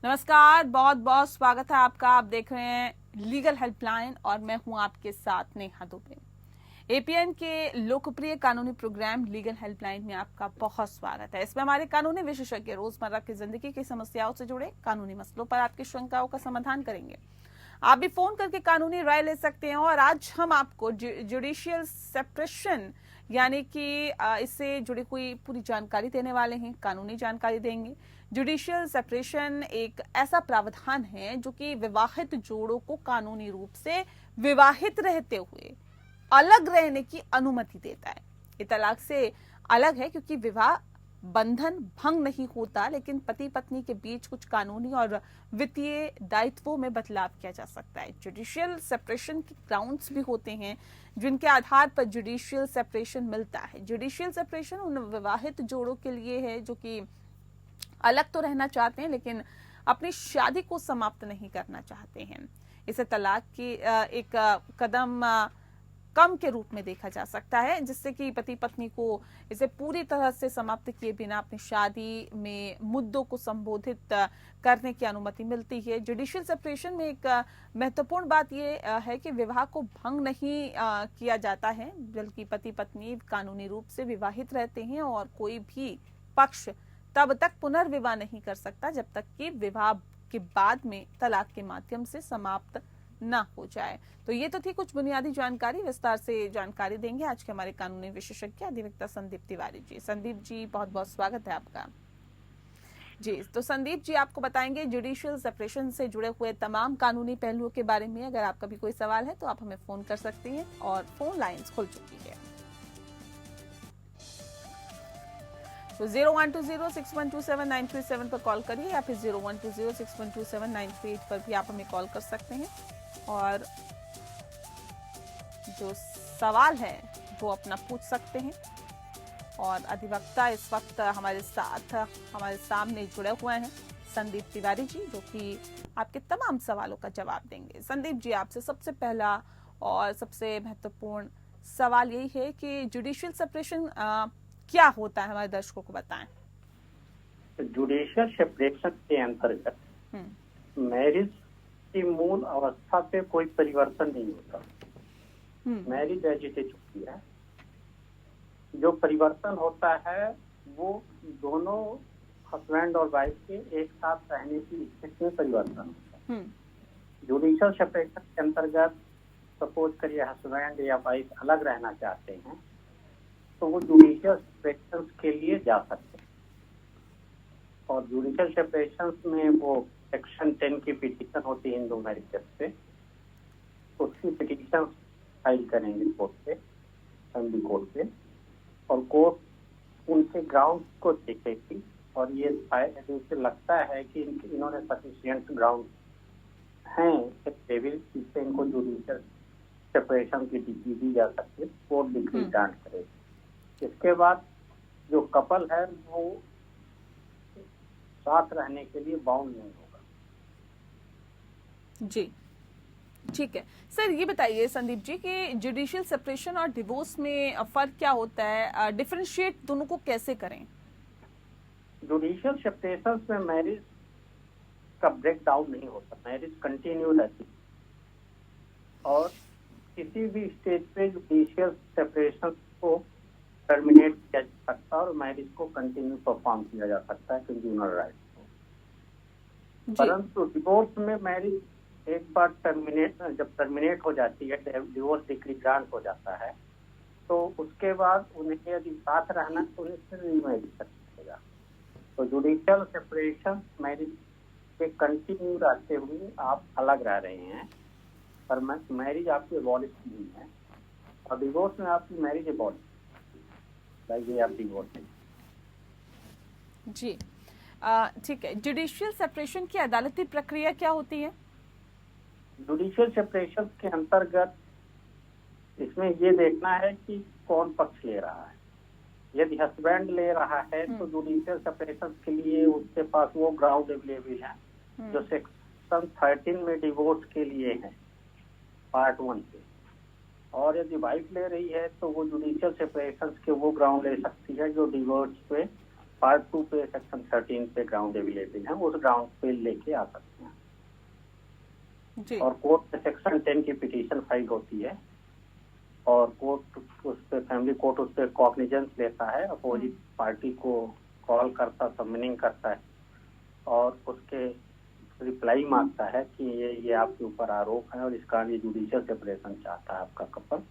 नमस्कार, बहुत बहुत स्वागत है आपका। आप देख रहे हैं लीगल हेल्पलाइन और मैं हूं आपके साथ नेहा दुबे। एपीएन के लोकप्रिय कानूनी प्रोग्राम लीगल हेल्पलाइन में आपका बहुत स्वागत है। इसमें हमारे कानूनी विशेषज्ञ रोजमर्रा की जिंदगी की समस्याओं से जुड़े कानूनी मसलों पर आपकी शंकाओं का समाधान करेंगे। आप भी फोन करके कानूनी राय ले सकते हैं और आज हम आपको जुडिशियल सेपरेशन यानी कि इससे जुड़ी हुई पूरी जानकारी देने वाले हैं, कानूनी जानकारी देंगे। जुडिशियल सेपरेशन एक ऐसा प्रावधान है जो कि विवाहित जोड़ों को कानूनी रूप से विवाहित रहते हुए अलग रहने की अनुमति देता है। ये तलाक से अलग है क्योंकि विवाह बंधन भंग नहीं होता, लेकिन पति पत्नी के बीच कुछ कानूनी और वित्तीय दायित्वों में बदलाव किया जा सकता है। जुडिशियल सेपरेशन के ग्राउंड्स भी होते हैं जिनके आधार पर जुडिशियल सेपरेशन मिलता है। जुडिशियल सेपरेशन उन विवाहित जोड़ों के लिए है जो कि अलग तो रहना चाहते हैं लेकिन अपनी शादी को समाप्त नहीं करना चाहते हैं। इसे तलाक की एक कदम कम के रूप में देखा जा सकता है, जिससे कि पति पत्नी को इसे पूरी तरह से समाप्त किए बिना अपनी शादी में मुद्दों को संबोधित करने की अनुमति मिलती है। जुडिशियल सेपरेशन में एक महत्वपूर्ण बात यह है कि विवाह को भंग नहीं किया जाता है, बल्कि पति पत्नी कानूनी रूप से विवाहित रहते हैं और कोई भी पक्ष तब तक पुनर्विवाह नहीं कर सकता जब तक कि विवाह के बाद में तलाक के माध्यम से समाप्त ना हो जाए। तो ये तो थी कुछ बुनियादी जानकारी। विस्तार से जानकारी देंगे आज के हमारे कानूनी विशेषज्ञ अधिवक्ता संदीप तिवारी जी। संदीप जी, बहुत बहुत स्वागत है आपका। जी, तो संदीप जी आपको बताएंगे जुडिशियल सेपरेशन से जुड़े हुए तमाम कानूनी पहलुओं के बारे में। अगर आपका भी कोई सवाल है तो आप हमें फोन कर सकती हैं और फोन लाइन्स खुल चुकी है। तो 01206127 पर कॉल करिए या फिर 01206127 पर भी आप हमें कॉल कर सकते हैं और जो सवाल है वो अपना पूछ सकते हैं। और अधिवक्ता इस वक्त हमारे सामने जुड़े हुए हैं संदीप तिवारी जी, जो कि आपके तमाम सवालों का जवाब देंगे। संदीप जी, आपसे सबसे पहला और सबसे महत्वपूर्ण सवाल यही है कि जुडिशियल सेपरेशन क्या होता है, हमारे दर्शकों को बताएं। जुडिशियल सेपरेशन के अंतर्गत मैरिज की मूल अवस्था पे कोई परिवर्तन नहीं होता। मैरिज एज इट इज होती है। जो परिवर्तन होता है वो दोनों हस्बैंड और वाइफ के एक साथ रहने की स्थिति में परिवर्तन होता है। जुडिशियल सेपरेशन के अंतर्गत सपोज करिए हस्बैंड या वाइफ अलग रहना चाहते हैं तो वो जुडिशियल सेपरेशन के लिए जा सकते हैं। और जुडिशियल सेपरेशन में वो सेक्शन 10 की पिटीशन होती है हिंदू मैरिजेस पे, उसकी पिटीशन फाइल करेंगे कोर्ट पे, फैमिली कोर्ट पे, और कोर्ट उनके ग्राउंड को देखेगी और ये उसे लगता है कि इन्होंने सफिशिएंट ग्राउंड हैं जिससे इनको जुडिशियल सेपरेशन की डिग्री दी जा सकती है, कोर्ट डिग्री ग्रांट करेगी। इसके बाद जो कपल है वो साथ रहने के लिए बाउंड नहीं होगा। जी, ठीक है। सर ये बताइए संदीप जी कि जुडिशियल सेपरेशन और डिवोर्स में फर्क क्या होता है, डिफरेंशिएट दोनों को कैसे करें? जुडिशियल सेपरेशन में मैरिज का ब्रेक डाउन नहीं होता, मैरिज कंटिन्यू रहती है और किसी भी स्टेज पे जुडिशियल सेपरेशन को टर्मिनेट किया जा सकता है और मैरिज को कंटिन्यू परफॉर्म किया जा सकता है कंज्यूमर राइट को। परंतु डिवोर्स में मैरिज एक बार जब टर्मिनेट हो जाती है, डिवोर्स डिक्री ग्रांट हो जाता है, तो उसके बाद उन्हें यदि साथ रहना तो उन्हें फिर मैरिज कर सकेगा। तो जुडिशियल सेपरेशन मैरिज के कंटिन्यू रहते हुए आप अलग रह रहे हैं, पर मैरिज आपकी एबॉलिश नहीं है और डिवोर्स में आपकी मैरिज एबॉलिश आप डिवोर्स है। जी, ठीक है। जुडिशियल सेपरेशन की अदालती प्रक्रिया क्या होती है? जुडिशियल सेपरेशन के अंतर्गत इसमें ये देखना है कि कौन पक्ष ले रहा है। यदि हस्बैंड ले रहा है तो जुडिशियल सेपरेशन के लिए उसके पास वो ग्राउंड अवेलेबल है जो सेक्शन 13 में डिवोर्स के लिए है, पार्ट 1 से। और यदि वाइफ ले रही है तो वो जुडिशियल सेपरेशन के वो ग्राउंड ले सकती है जो डिवोर्स पे पार्ट 2 पे सेक्शन 13 पे ग्राउंड अवेलेबल है, उस ग्राउंड पे लेके आ सकते हैं जी। और कोर्ट में सेक्शन 10 की पिटीशन फाइल होती है और कोर्ट उस पे फैमिली कोर्ट उस पे कॉग्निजेंस लेता है, अपोजिट पार्टी को कॉल करता, सबमिनिंग करता है और उसके रिप्लाई मांगता है कि ये आपके ऊपर आरोप है और इसका ये जुडिशियल सेपरेशन चाहता है आपका कपल,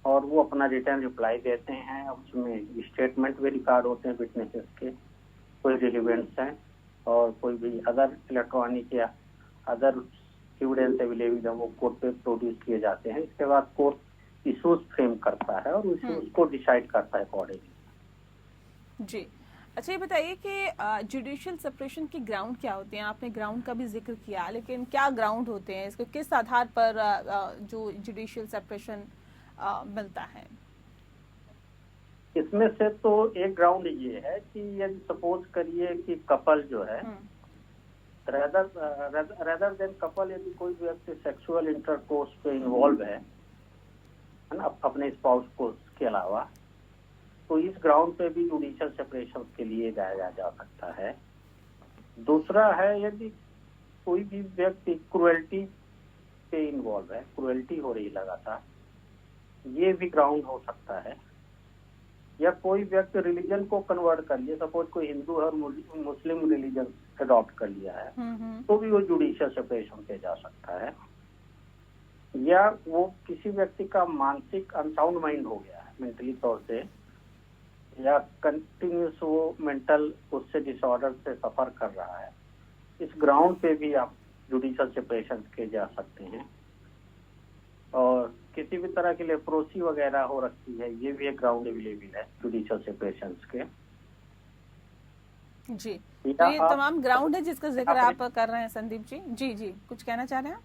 और वो अपना रिटर्न रिप्लाई देते हैं। उसमें स्टेटमेंट भी रिकॉर्ड होते हैं विटनेसेस के, कोई रिलेवेंट्स हैं और कोई भी अदर इलेक्ट्रॉनिक या अदर एविडेंस अवेलेबल है वो कोर्ट पे प्रोड्यूस किए जाते हैं। इसके बाद कोर्ट इशूज फ्रेम करता है और इशूज को डिसाइड करता है अकॉर्डिंगली। जी। अच्छा, ये बताइए कि जुडिशियल सेपरेशन की ग्राउंड क्या होते हैं? आपने ग्राउंड का भी जिक्र किया, लेकिन क्या ग्राउंड होते हैं? इसको किस आधार पर जो जुडिशियल सेपरेशन मिलता है? इसमें से तो एक ग्राउंड ये है कि यदि सपोज करिए कि कपल जो है रेदर देन कपल, यदि कोई व्यक्ति सेक्सुअल इंटरकोर्स पे इन्वॉल्व है ना अपने स्पाउस को के अलावा, तो इस ग्राउंड पे भी जुडिशियल सेपरेशन के लिए जाया जा सकता है। दूसरा है यदि कोई भी व्यक्ति क्रुएल्टी पे इन्वॉल्व है, क्रुएल्टी हो रही लगातार, ये भी ग्राउंड हो सकता है। या कोई व्यक्ति रिलीजन को कन्वर्ट कर लिया, सपोज कोई हिंदू है और मुस्लिम रिलीजन अडॉप्ट कर लिया है, तो भी वो जुडिशियल सेपरेशन पे जा सकता है। या वो किसी व्यक्ति का मानसिक अनसाउंड माइंड हो गया है मेंटली तौर से, या कंटिन्यूस वो मेंटल उससे डिसऑर्डर से सफर कर रहा है, इस ग्राउंड पे भी आप जुडिशियल सेपरेशन के जा सकते हैं। और किसी भी तरह की लेप्रोसी वगैरह हो रखी है, ये भी एक ग्राउंड अवेलेबल है जुडिशियल सेपरेशन के। जी, तो ये तमाम ग्राउंड है जिसका जिक्र आप कर रहे हैं संदीप जी। जी जी, कुछ कहना चाह रहे हैं?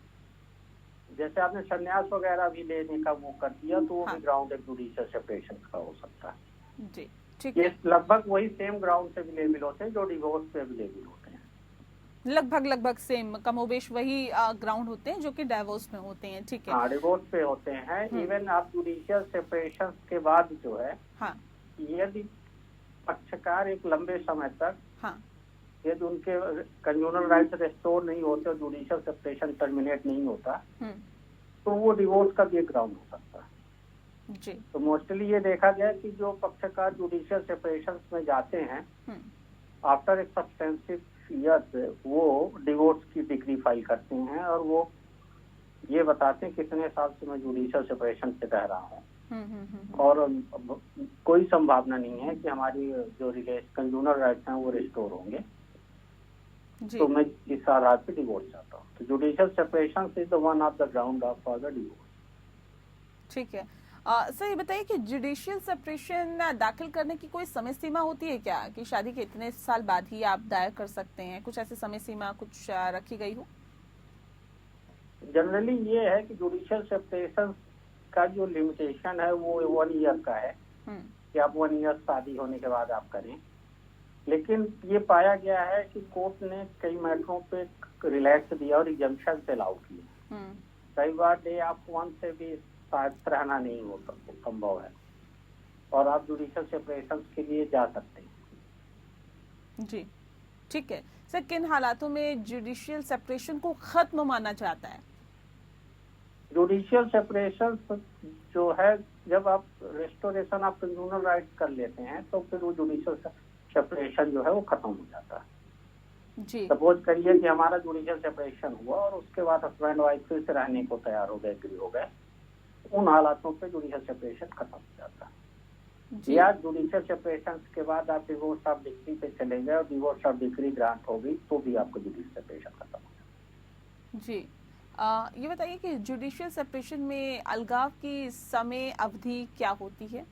जैसे आपने संन्यास वगैरह भी लेने का वो कर दिया, तो वो भी ग्राउंड एक जुडिशियल सेपरेशन का हो सकता है। जी, ठीक है। ये लगभग वही सेम ग्राउंड से अवेलेबल होते हैं जो डिवोर्स पे अवेलेबल होते हैं। लगभग सेम, कमोबेश वही ग्राउंड होते हैं जो कि डाइवोर्स में होते हैं। ठीक है, हाँ, डिवोर्स पे होते हैं। इवन आप जुडिशियल सेपरेशन के बाद जो है, हाँ, यदि पक्षकार एक लंबे समय तक, हाँ, यदि उनके कंज्यूनल राइट्स रेस्टोर नहीं होते और जुडिशियल सेपरेशन टर्मिनेट नहीं होता, तो वो डिवोर्स का भी एक ग्राउंड हो सकता है। जी। तो मोस्टली ये देखा गया कि जो पक्षकार जुडिशियल सेपरेशन में जाते हैं, आफ्टर एक सब्सटेंसिव ईयर्स वो डिवोर्स की डिग्री फाइल करते हैं और वो ये बताते हैं कितने साल से मैं जुडिशियल सेपरेशन से रह रहा हूँ और कोई संभावना नहीं है कि हमारी जो कंज्यूनर राइट्स हैं वो रिस्टोर होंगे, तो मैं इस आधार पे डिवोर्स चाहता हूँ। तो judicial separation is the one of the ground of for the divorce. ठीक है। सर, ये बताइए कि जुडिशियल सेपरेशन दाखिल करने की कोई समय सीमा होती है क्या, कि शादी के इतने साल बाद ही आप दायर कर सकते हैं? कुछ ऐसी समय सीमा कुछ रखी गई हो? जनरली ये है कि जुडिशियल सेपरेशन का जो लिमिटेशन है वो 1 ईयर का है कि आप 1 ईयर शादी होने के बाद आप करें। लेकिन ये पाया गया है कि कोर्ट ने कई मैटरों पे रिलैक्स दिया और एग्जम्पशन से अलाउ किया। कई बार डे ऑफ 1 से भी रहना नहीं हो सकता, संभव है, और आप जुडिशियल सेपरेशन के लिए जा सकते हैं। जी, ठीक है। सर, किन हालातों में जुडिशियल सेपरेशन को खत्म माना जाता है? जुडिशियल सेपरेशन जो है, जब आप रेस्टोरेशन ऑफ कंज्यूनल राइट्स कर लेते हैं तो फिर वो जुडिशियल सेपरेशन जो है वो खत्म हो जाता है। जी। सपोज करिए कि हमारा जुडिशियल सेपरेशन हुआ और उसके बाद हस्बैंड वाइफ फिर से रहने को तैयार हो गए, एग्री हो गए, उन हालातों पे जुडिशियल सेपरेशन खत्म हो जाता है। या जुडिशियल सेपरेशन के बाद आप डिवोर्स ऑफ डिक्री पे चले गए और डिवोर्स ऑफ डिक्री ग्रांट हो गई, तो भी आपको जुडिशियल सेपरेशन खत्म हो जाता है। जी। ये बताइए कि जुडिशियल सेपरेशन में अलगाव की समय अवधि क्या होती है?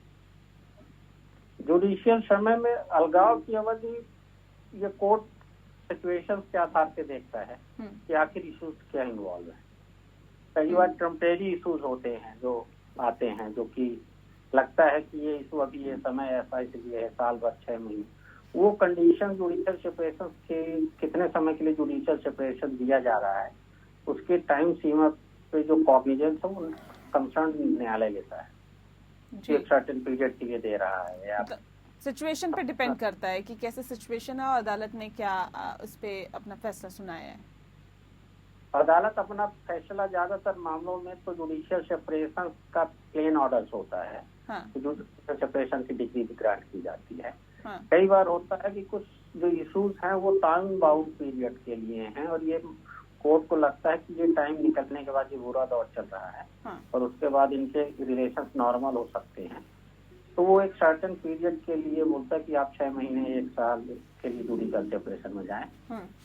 जुडिशियल समय में अलगाव की अवधि ये कोर्ट सिचुएशन के आधार पे देखता है कि आखिर इश्यूज क्या इन्वॉल्व है। कई बार टेम्परेरी इश्यूज होते हैं जो आते हैं, जो कि लगता है कि ये इशू अभी ये समय ऐसा इसलिए है, साल भर 6 महीने, वो कंडीशन जुडिशियल सेपरेशन के कितने समय के लिए जुडिशियल सेपरेशन दिया जा रहा है, उसके टाइम सीमा पे जो कॉग्निजेंस है वो कंसर्न न्यायालय लेता है, एक सर्टेन पीरियड के लिए दे रहा है या सिचुएशन पे डिपेंड करता है कि कैसे सिचुएशन है और अदालत ने क्या उस पे अपना फैसला सुनाया है। अदालत अपना फैसला ज्यादातर मामलों में तो जुडिशियल सेपरेशन का प्लेन ऑर्डर्स होता है। हाँ। तो जुडिशियल सेपरेशन की डिग्री ग्रांट की जाती है। हाँ। कई बार होता है कि कुछ जो इश्यूज हैं वो टाइम बाउंड पीरियड के लिए हैं और ये कोर्ट को लगता है कि ये टाइम निकलने के बाद ये बुरा दौर चल रहा है। हाँ। और उसके बाद इनके रिलेशंस नॉर्मल हो सकते हैं, तो वो एक सर्टेन पीरियड के लिए बोलता है कि आप 6 महीने 1 साल के लिए जुडिशियल सेपरेशन में जाएं।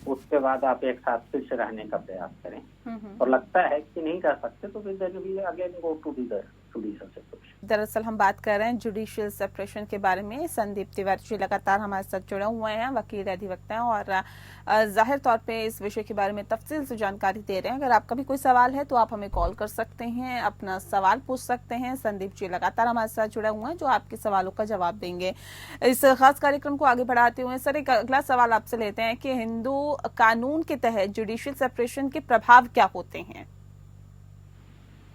उसके बाद आप एक साथ फिर से रहने का प्रयास करें। और लगता है कि नहीं कर सकते तो फिर then we again go to the judicial separation. दरअसल हम बात कर रहे हैं जुडिशियल सेपरेशन के बारे में। संदीप तिवारी जी लगातार हमारे साथ जुड़े हुए हैं, वकील अधिवक्ता हैं और जाहिर तौर पे इस विषय के बारे में तफसील से जानकारी दे रहे हैं। अगर आपका भी कोई सवाल है तो आप हमें कॉल कर सकते हैं, अपना सवाल पूछ सकते हैं। संदीप जी लगातार हमारे साथ जुड़े हुए हैं जो आपके सवालों का जवाब देंगे। इस खास कार्यक्रम को आगे बढ़ाते हुए सर एक अगला सवाल आपसे लेते हैं कि हिंदू कानून के तहत जुडिशियल सेपरेशन के प्रभाव क्या होते हैं?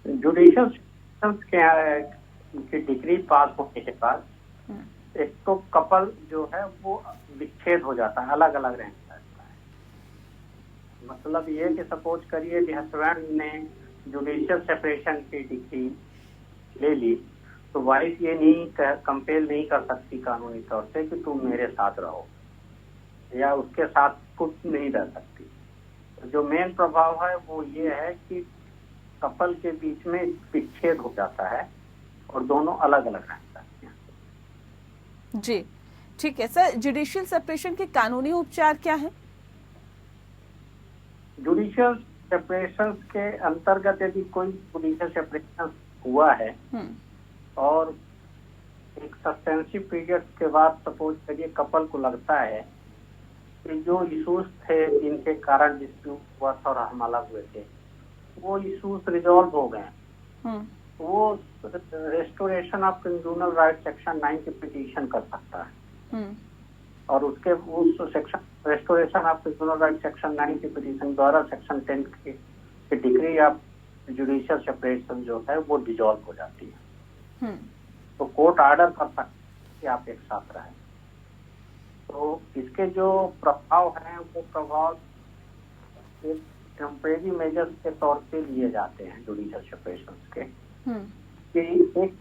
जुडिशियल की डिग्री पास होने के बाद एक तो कपल जो है वो विच्छेद हो जाता है, अलग अलग रहने लगता है। मतलब ये कि सपोज करिए कि हस्बैंड ने जुडिशियल सेपरेशन की डिग्री ले ली तो वाइफ ये नहीं कंपेल नहीं कर सकती कानूनी तौर से कि तुम मेरे साथ रहो, या उसके साथ कुछ नहीं रह सकती। तो जो मेन प्रभाव है वो ये है कि कपल के बीच में विच्छेद हो जाता है और दोनों अलग अलग रहते हैं। जी ठीक है सर, जुडिशियल सेपरेशन के कानूनी उपचार क्या है? जुडिशियल सेपरेशन के अंतर्गत यदि कोई जुडिशियल सेपरेशन हुआ है और एक सस्पेंसिव पीरियड के बाद सपोज करिए कपल को लगता है कि जो इश्यूज थे जिनके कारण डिस्प्यूट हुआ था और हम अलग हुए थे वो इश्यूज रिजॉल्व हो गए, वो restoration of consumer right section 9 की पिटीशन कर सकता है। और उसके उस section restoration of consumer right section 9 की पिटीशन द्वारा सेक्शन 10 की डिग्री ऑफ जुडिशियल सेपरेशन जो है वो डिसॉल्व हो जाती है। तो कोर्ट ऑर्डर कर सकता है कि आप एक साथ रहें। तो इसके जो प्रभाव हैं वो प्रभाव एक टेम्परेरी मेजर्स के तौर पे लिए जाते हैं जुडिशियल सेपरेशन के, कि एक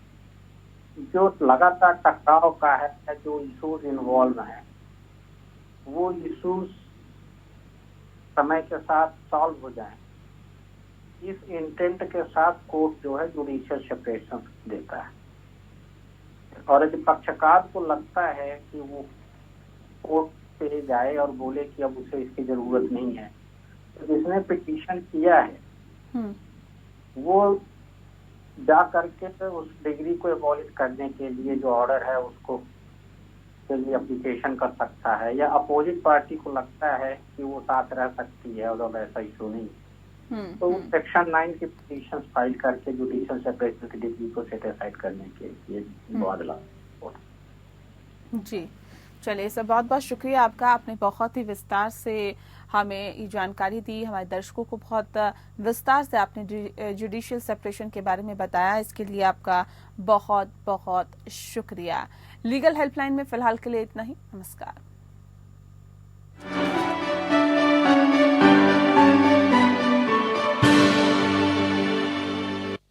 जो लगातार टकराव का है, जो इश्यूज इन्वॉल्व हैं वो इश्यूज समय के साथ सॉल्व हो जाएं, इस इंटेंट के साथ कोर्ट जो है जुडिशियल सेपरेशन देता है। और यदि पक्षकार को लगता है कि वो कोर्ट पे जाए और बोले कि अब उसे इसकी जरूरत नहीं है, तो जिसने पिटीशन किया है वो जा करके उस डिग्री को एबॉलिश करने के लिए जो ऑर्डर है उसको के लिए एप्लीकेशन कर सकता है, या अपोजिट पार्टी को लगता है कि वो साथ रह सकती है और अब ऐसा इशू नहीं तो सेक्शन 9 की पिटीशन फाइल करके जुडिशियल सेपरेशन की डिग्री को सेटिस्फाइड करने के लिए बदला। जी चलिए सर, बहुत बहुत शुक्रिया आपका। आपने बहुत ही विस्तार से हमें ये जानकारी दी, हमारे दर्शकों को बहुत विस्तार से आपने जुडिशियल सेपरेशन के बारे में बताया। इसके लिए आपका बहुत बहुत शुक्रिया। लीगल हेल्पलाइन में फिलहाल के लिए इतना ही। नमस्कार।